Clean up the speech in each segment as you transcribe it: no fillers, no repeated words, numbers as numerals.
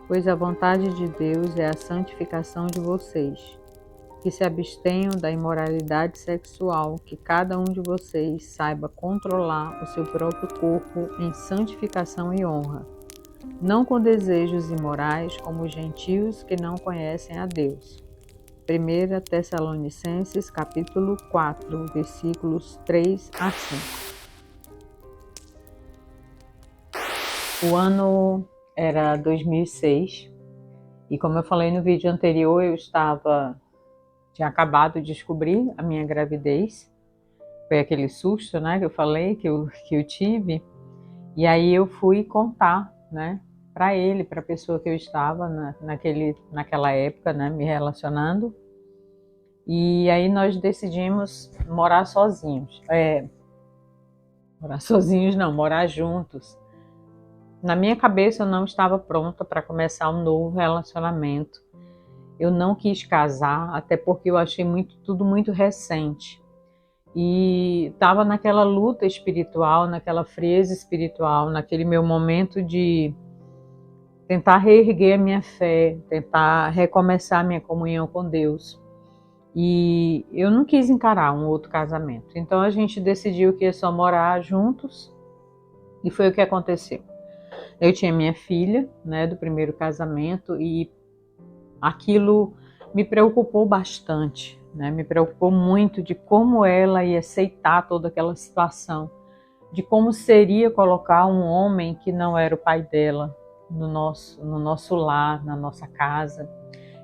pois a vontade de Deus é a santificação de vocês, que se abstenham da imoralidade sexual, que cada um de vocês saiba controlar o seu próprio corpo em santificação e honra, não com desejos imorais como os gentios que não conhecem a Deus. 1 Tessalonicenses capítulo 4, versículos 3 a 5. O ano era 2006 e, como eu falei no vídeo anterior, tinha acabado de descobrir a minha gravidez. Foi aquele susto, né, que eu falei, que eu tive. E aí eu fui contar, né, para a pessoa que eu estava naquela época, né, me relacionando. E aí nós decidimos morar sozinhos. Morar juntos. Na minha cabeça eu não estava pronta para começar um novo relacionamento. Eu não quis casar, até porque eu achei tudo muito recente. E estava naquela luta espiritual, naquela frieza espiritual, naquele meu momento de tentar reerguer a minha fé, tentar recomeçar a minha comunhão com Deus. E eu não quis encarar um outro casamento. Então a gente decidiu que ia só morar juntos e foi o que aconteceu. Eu tinha minha filha, né, do primeiro casamento, e aquilo me preocupou bastante, né? Me preocupou muito de como ela ia aceitar toda aquela situação, de como seria colocar um homem que não era o pai dela no nosso lar, na nossa casa.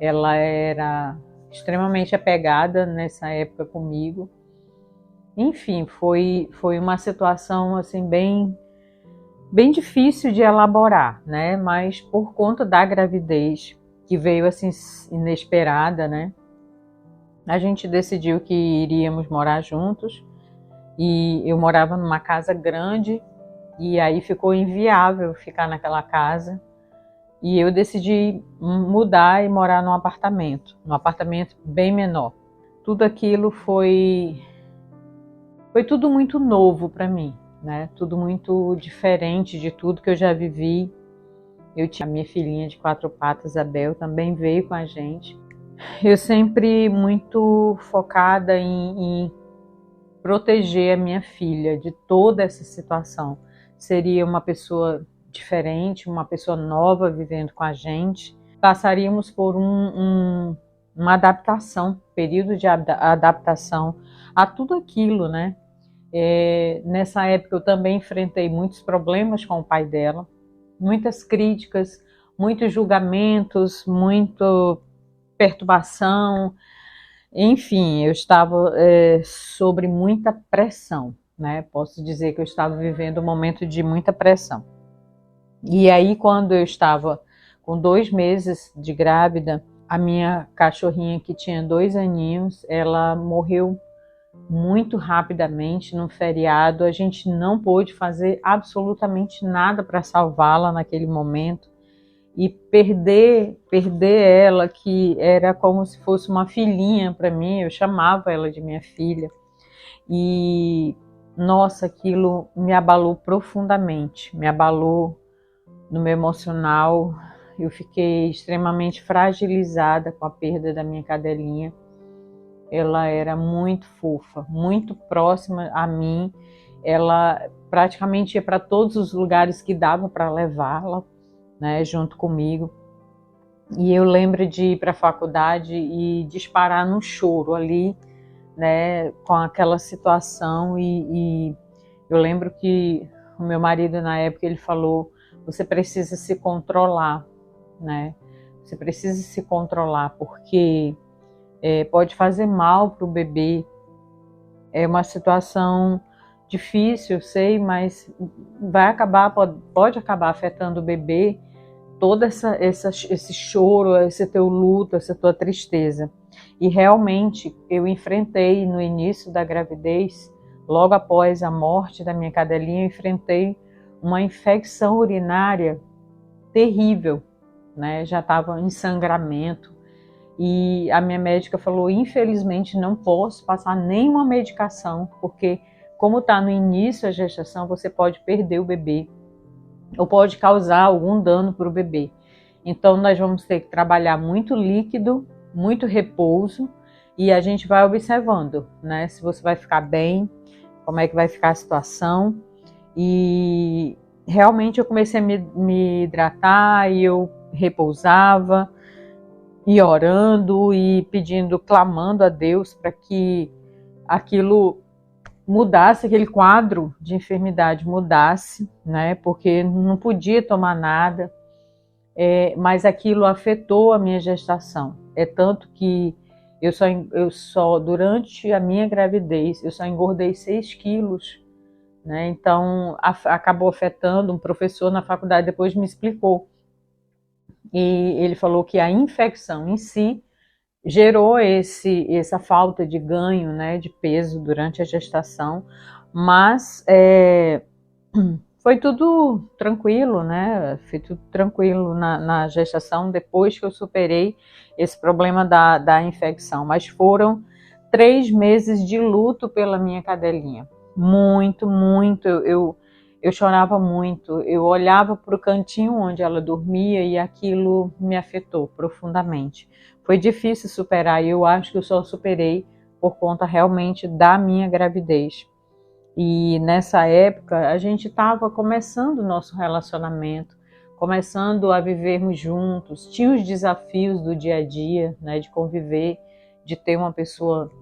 Ela era extremamente apegada nessa época comigo. Enfim, foi uma situação assim bem difícil de elaborar, né? Mas por conta da gravidez, que veio assim inesperada, né? A gente decidiu que iríamos morar juntos e eu morava numa casa grande e aí ficou inviável ficar naquela casa e eu decidi mudar e morar num apartamento bem menor. Tudo aquilo foi tudo muito novo para mim, né? Tudo muito diferente de tudo que eu já vivi. Eu tinha a minha filhinha de 4 patas, a Bel, também veio com a gente. Eu sempre muito focada em proteger a minha filha de toda essa situação. Seria uma pessoa diferente, uma pessoa nova vivendo com a gente. Passaríamos por uma adaptação, período de adaptação a tudo aquilo, né? Nessa época eu também enfrentei muitos problemas com o pai dela, muitas críticas, muitos julgamentos, muita perturbação, enfim, eu estava sobre muita pressão, né? Posso dizer que eu estava vivendo um momento de muita pressão. E aí, quando eu estava com 2 meses de grávida, a minha cachorrinha, que tinha 2 aninhos, ela morreu muito rapidamente num feriado. A gente não pôde fazer absolutamente nada para salvá-la naquele momento. E perder ela, que era como se fosse uma filhinha para mim, eu chamava ela de minha filha. E, nossa, aquilo me abalou profundamente, me abalou no meu emocional. Eu fiquei extremamente fragilizada com a perda da minha cadelinha. Ela era muito fofa, muito próxima a mim. Ela praticamente ia para todos os lugares que dava para levá-la, né, junto comigo. E eu lembro de ir para a faculdade e disparar num choro ali, né, com aquela situação. E eu lembro que o meu marido, na época, ele falou: você precisa se controlar, né? Você precisa se controlar, porque pode fazer mal para o bebê. É uma situação difícil, eu sei, mas pode acabar afetando o bebê, todo esse choro, esse teu luto, essa tua tristeza. E realmente eu enfrentei no início da gravidez, logo após a morte da minha cadelinha, eu enfrentei uma infecção urinária terrível, né? Já estava em sangramento. E a minha médica falou: infelizmente não posso passar nenhuma medicação, porque como está no início a gestação, você pode perder o bebê ou pode causar algum dano para o bebê. Então nós vamos ter que trabalhar muito líquido, muito repouso, e a gente vai observando, né? Se você vai ficar bem, como é que vai ficar a situação. E realmente eu comecei a me hidratar e eu repousava, e orando e pedindo, clamando a Deus para que aquilo mudasse, aquele quadro de enfermidade mudasse, né? Porque não podia tomar nada, mas aquilo afetou a minha gestação. É tanto que eu só durante a minha gravidez, eu só engordei 6 quilos, né? Então acabou afetando. Um professor na faculdade depois me explicou, e ele falou que a infecção em si gerou essa falta de ganho, né, de peso durante a gestação, mas foi tudo tranquilo, né? Foi tudo tranquilo na gestação, depois que eu superei esse problema da infecção. Mas foram 3 meses de luto pela minha cadelinha. Muito, muito. Eu chorava muito. Eu olhava para o cantinho onde ela dormia e aquilo me afetou profundamente. Foi difícil superar e eu acho que eu só superei por conta realmente da minha gravidez. E nessa época a gente estava começando o nosso relacionamento, começando a vivermos juntos, tinha os desafios do dia a dia, né, de conviver, de ter uma pessoa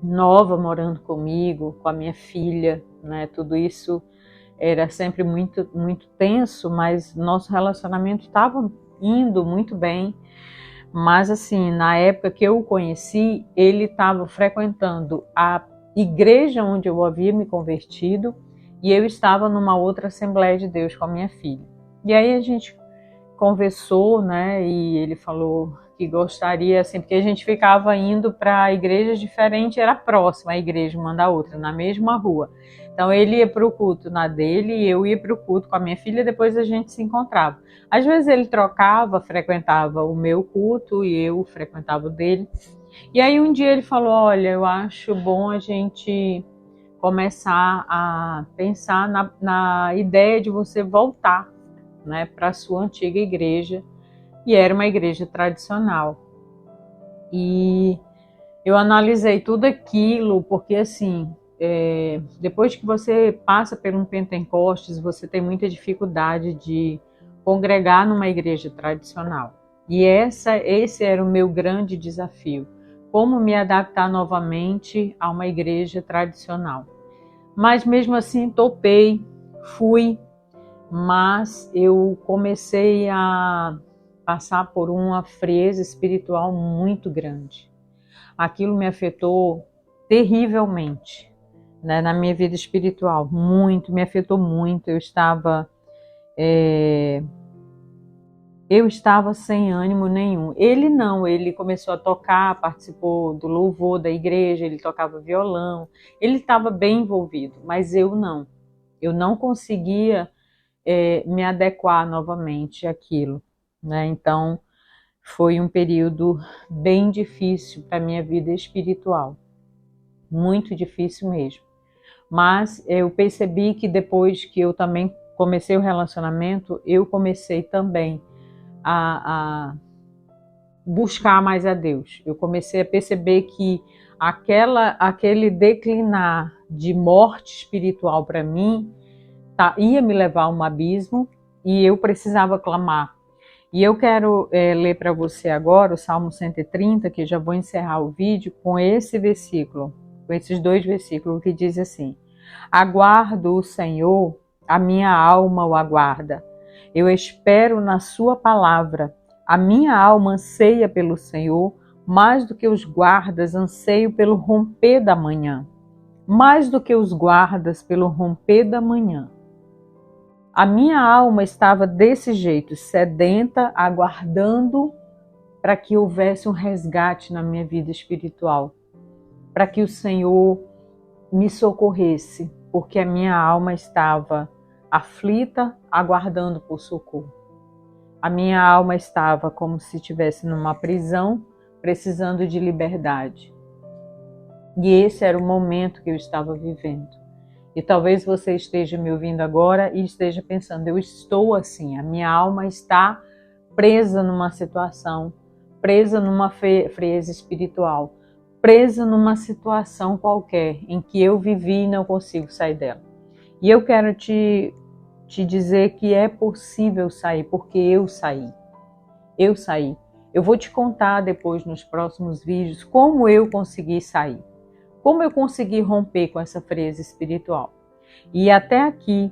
nova morando comigo, com a minha filha, né, tudo isso era sempre muito, muito tenso, mas nosso relacionamento estava indo muito bem. Mas assim, na época que eu o conheci, ele estava frequentando a igreja onde eu havia me convertido e eu estava numa outra Assembleia de Deus com a minha filha. E aí a gente conversou, né, e ele falou que gostaria, assim, porque a gente ficava indo para igrejas diferentes, era próxima a igreja uma da outra, na mesma rua. Então ele ia para o culto na dele e eu ia para o culto com a minha filha, depois a gente se encontrava. Às vezes ele trocava, frequentava o meu culto e eu frequentava o dele. E aí um dia ele falou, olha, eu acho bom a gente começar a pensar na ideia de você voltar, né, para a sua antiga igreja, e era uma igreja tradicional. E eu analisei tudo aquilo, porque assim, depois que você passa por um Pentecostes, você tem muita dificuldade de congregar numa igreja tradicional. E esse era o meu grande desafio, como me adaptar novamente a uma igreja tradicional. Mas mesmo assim topei, fui, mas eu comecei a passar por uma frieza espiritual muito grande. Aquilo me afetou terrivelmente, né, na minha vida espiritual, muito, me afetou muito. Eu estava sem ânimo nenhum. Ele não, ele começou a tocar, participou do louvor da igreja, ele tocava violão, ele estava bem envolvido, mas eu não. Eu não conseguia me adequar novamente àquilo, né? Então foi um período bem difícil para a minha vida espiritual, muito difícil mesmo. Mas eu percebi que depois que eu também comecei o relacionamento, eu comecei também a buscar mais a Deus. Eu comecei a perceber que aquele declinar de morte espiritual para mim ia me levar a um abismo e eu precisava clamar. E eu quero ler para você agora o Salmo 130, que já vou encerrar o vídeo com esse versículo, com esses 2 versículos, que diz assim: aguardo o Senhor, a minha alma o aguarda. Eu espero na sua palavra. A minha alma anseia pelo Senhor, mais do que os guardas anseio pelo romper da manhã. Mais do que os guardas pelo romper da manhã. A minha alma estava desse jeito, sedenta, aguardando para que houvesse um resgate na minha vida espiritual, para que o Senhor me socorresse, porque a minha alma estava aflita, aguardando por socorro. A minha alma estava como se estivesse numa prisão, precisando de liberdade. E esse era o momento que eu estava vivendo. E talvez você esteja me ouvindo agora e esteja pensando, eu estou assim, a minha alma está presa numa situação, presa numa frieza espiritual, presa numa situação qualquer em que eu vivi e não consigo sair dela. E eu quero te dizer que é possível sair, porque eu saí. Eu saí. Eu vou te contar depois nos próximos vídeos como eu consegui sair, como eu consegui romper com essa frieza espiritual. E até aqui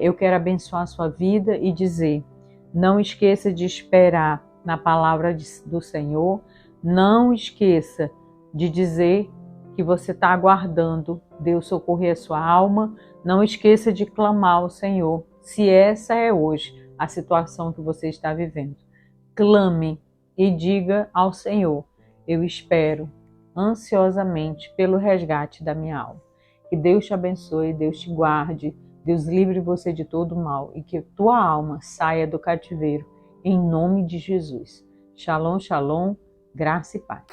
eu quero abençoar a sua vida e dizer: não esqueça de esperar na palavra do Senhor, não esqueça de dizer que você está aguardando Deus socorrer a sua alma, não esqueça de clamar ao Senhor, se essa é hoje a situação que você está vivendo. Clame e diga ao Senhor: eu espero ansiosamente pelo resgate da minha alma. Que Deus te abençoe, Deus te guarde, Deus livre você de todo mal e que tua alma saia do cativeiro, em nome de Jesus. Shalom, shalom, graça e paz.